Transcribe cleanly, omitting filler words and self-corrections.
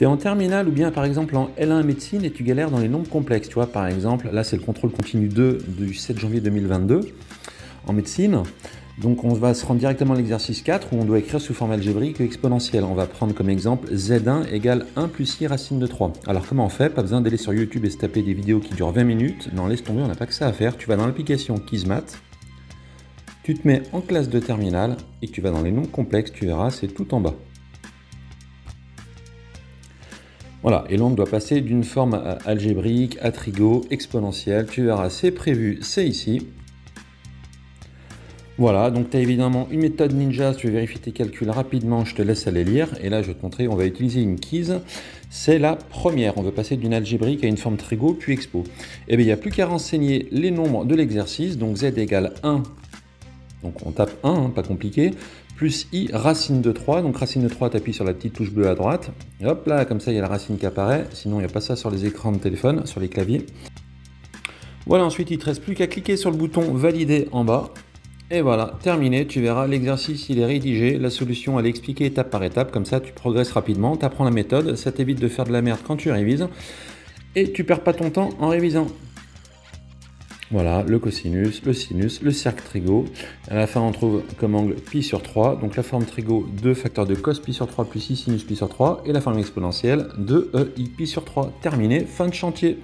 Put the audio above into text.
Tu es en terminale ou bien par exemple en L1 médecine et tu galères dans les nombres complexes. Tu vois, par exemple, là c'est le contrôle continu 2 du 7 janvier 2022 en médecine. Donc on va se rendre directement à l'exercice 4 où on doit écrire sous forme algébrique ou exponentielle. On va prendre comme exemple Z1 égale 1 plus i racine de 3. Alors comment on fait? Pas besoin d'aller sur YouTube et se taper des vidéos qui durent 20 minutes. Non, laisse tomber, on n'a pas que ça à faire. Tu vas dans l'application Kismat, tu te mets en classe de terminale et tu vas dans les nombres complexes, tu verras, c'est tout en bas. Voilà, et là on doit passer d'une forme algébrique à trigo, exponentielle. Tu verras, c'est prévu, c'est ici. Voilà, donc tu as évidemment une méthode ninja, si tu veux vérifier tes calculs rapidement, je te laisse aller lire. Et là, je vais te montrer, on va utiliser une keys. C'est la première, on veut passer d'une algébrique à une forme trigo, puis expo. Et bien, il n'y a plus qu'à renseigner les nombres de l'exercice. Donc z égale 1, donc on tape 1, hein, pas compliqué, plus i racine de 3. Donc racine de 3, tu appuies sur la petite touche bleue à droite. Et hop là, comme ça, il y a la racine qui apparaît. Sinon, il n'y a pas ça sur les écrans de téléphone, sur les claviers. Voilà, ensuite, il ne te reste plus qu'à cliquer sur le bouton valider en bas. Et voilà, terminé, tu verras, l'exercice il est rédigé, la solution elle est expliquée étape par étape, comme ça tu progresses rapidement, tu apprends la méthode, ça t'évite de faire de la merde quand tu révises, et tu perds pas ton temps en révisant. Voilà, le cosinus, le sinus, le cercle trigo, à la fin on trouve comme angle pi sur 3, donc la forme trigo 2 facteur de cos pi sur 3 plus i sinus pi sur 3, et la forme exponentielle 2 i pi sur 3, terminé, fin de chantier.